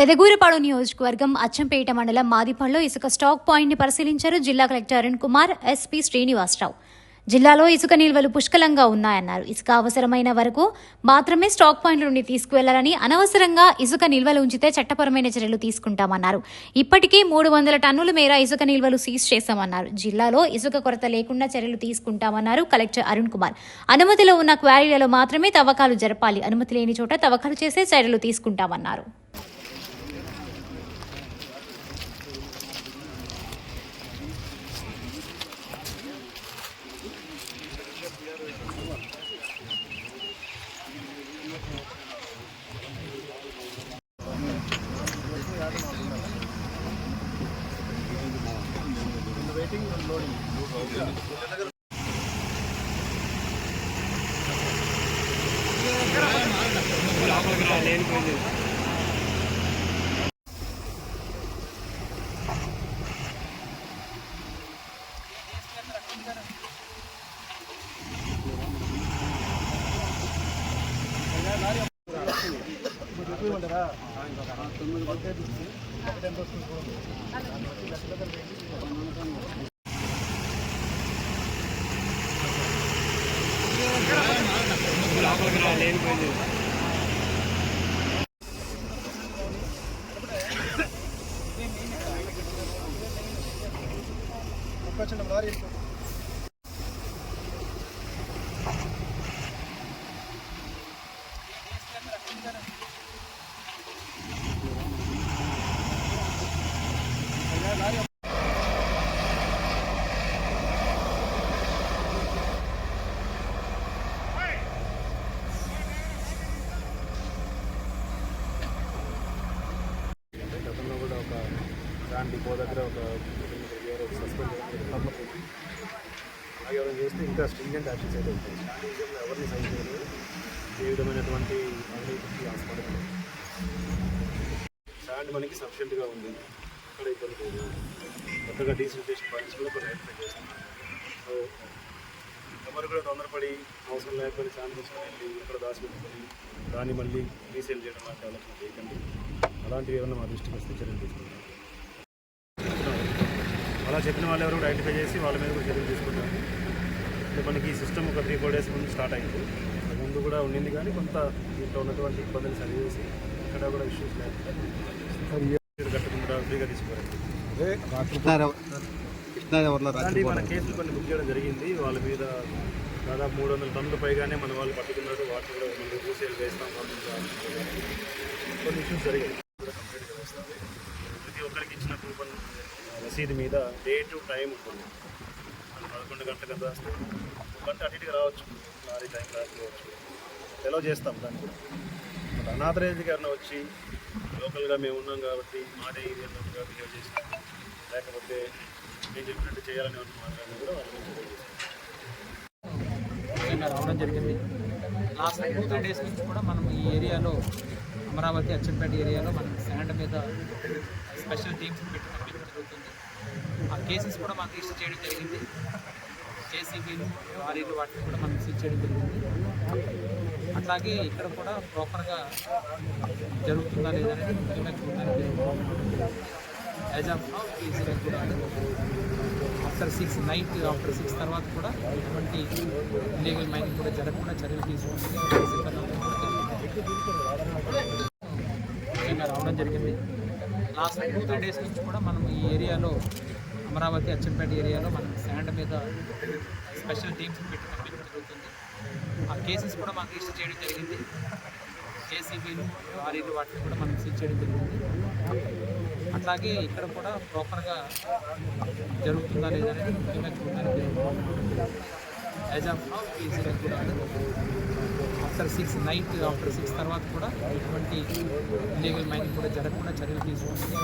పెదగూరపాడు నియోజకవర్గం అచ్చంపేట మండలం మాదిపల్లో ఇసుక స్టాక్ పాయింట్ని పరిశీలించారు జిల్లా కలెక్టర్ అరుణ్ కుమార్, ఎస్పీ శ్రీనివాసరావు. జిల్లాలో ఇసుక నిల్వలు పుష్కలంగా ఉన్నాయన్నారు. ఇసుక అవసరమైన వరకు మాత్రమే స్టాక్ పాయింట్ల నుండి తీసుకువెళ్లాలని, అనవసరంగా ఇసుక నిల్వలు ఉంచితే చట్టపరమైన చర్యలు తీసుకుంటామన్నారు. ఇప్పటికే 300 టన్నుల మేర ఇసుక నిల్వలు సీజ్ చేశామన్నారు. జిల్లాలో ఇసుక కొరత లేకుండా చర్యలు తీసుకుంటామన్నారు కలెక్టర్ అరుణ్ కుమార్. అనుమతిలో ఉన్న క్వారీలలో మాత్రమే తవ్వకాలు జరపాలి, అనుమతి లేని చోట తవ్వకాలు చేసే చర్యలు తీసుకుంటామన్నారు. డిపో దగ్గర ఒక సస్పెండ్ ఎవరైనా చేస్తే ఇంకా స్ట్రింజెంట్ యాక్షన్స్ అయితే ఉంటాయి. ఎవరిని సైన్ చేయలేదు, ఏ విధమైనటువంటి అవినీతికి ఆస్పదం. శాండ్ మనకి సఫిషియెంట్గా ఉంది, అక్కడ ఇబ్బంది లేదు. కొత్తగా డీసిల్టేషన్ పాయింట్స్ కూడా కొన్ని ఐడెంటిఫై చేస్తున్నాం. సో ఎవరు కూడా తొందరపడి అవసరం లేకపోతే శాండ్ తీసుకొని వెళ్ళి ఇక్కడ దాచిపెట్టుకొని దాన్ని మళ్ళీ రీసేల్ చేయడం లాంటి ఆలోచన చేయకండి. అలాంటివి ఏమన్నా మా దృష్టికి వస్తే చర్యలు తీసుకుంటాం. అలా చెప్పిన వాళ్ళు ఎవరు కూడా ఐడెంటిఫై చేసి వాళ్ళ మీద కూడా చర్యలు తీసుకుంటారు. మనకి ఈ సిస్టమ్ ఒక 3-4 డేస్ ముందు స్టార్ట్ అయింది. ముందు కూడా ఉండింది, కానీ కొంత దీంట్లో ఉన్నటువంటి ఇబ్బందులు సరిచేసి ఇక్కడ కూడా ఇష్యూస్ లేదు కట్టకుండా ఫ్రీగా తీసుకోవాలి. మన కేసులు కొన్ని బుక్ చేయడం జరిగింది. వాళ్ళ మీద దాదాపు 300 టన్నుల పైగానే మన వాళ్ళు పట్టుకున్నారు. వాటిని కూడా మనం రీసేల్ చేస్తాం. కొన్ని ఇష్యూస్ జరిగాయి. కంప్లీట్గా వస్తుంది. ప్రతి ఒక్కరికి ఇచ్చిన కూపన్ రసీదు మీద డేటు టైం ఉంటుంది. 11 గంటలకు అంతా వస్తే 1 గంట అటు ఇటుగా రావచ్చు, లారీ టైం రాకపోవచ్చు. ఎలా చేస్తాం దాన్ని కూడా. అనాథరైజ్కి ఎవరైనా వచ్చి లోకల్గా మేము ఉన్నాం కాబట్టి మాట ఏరియాగా బిహేవ్ చేసి, లేకపోతే నేను చెప్పినట్టు చేయాలని మాట్లాడినా కూడా వాళ్ళు రావడం జరిగింది. లాస్ట్ 2 డేస్ నుంచి కూడా మనం ఈ ఏరియాలో అమరావతి అచ్చంపేట ఏరియాలో మనం శాండ్ మీద స్పెషల్ టీమ్స్ పెట్టి పంపించడం జరుగుతుంది. ఆ కేసెస్ కూడా మనం రిజిస్టర్ చేయడం జరిగింది. జేసీబీలు, లారీలు వాటిని కూడా మనం సీజ్ చేయడం జరిగింది. అట్లాగే ఇక్కడ కూడా ప్రాపర్గా జరుగుతుందా లేదనేది ముఖ్యంగా చూడడానికి యాజ్ ఆఫ్ నౌ ఈజీగా కూడా ఆఫ్టర్ 6 తర్వాత కూడా ఎటువంటి ఇల్లీగల్ మైనింగ్ కూడా జరగకుండా చర్యలు తీసుకుంటుంది ముఖ్యంగా రావడం జరిగింది. లాస్ట్ 2 డేస్ నుంచి కూడా మనం ఈ ఏరియాలో అమరావతి అచ్చంపేట ఏరియాలో మనం శాండ్ మీద స్పెషల్ టీమ్స్ పెట్టి పంపించడం జరుగుతుంది. ఆ కేసెస్ కూడా మనం రిజిస్టర్ చేయడం జరిగింది. జేసీబీలు, లారీలు వాటిని కూడా మనం సీజ్ చేయడం జరిగింది. అట్లాగే ఇక్కడ కూడా ప్రాపర్గా జరుగుతుందా లేదనేది ముఖ్యంగా చూడడానికి యాజ్ ఆఫ్ నౌ ఈజీగా కూడా ఆఫ్టర్ 6 తర్వాత కూడా ఎటువంటి ఇల్లీగల్ మైనింగ్ కూడా జరగకుండా చర్యలు తీసుకుంటుంది.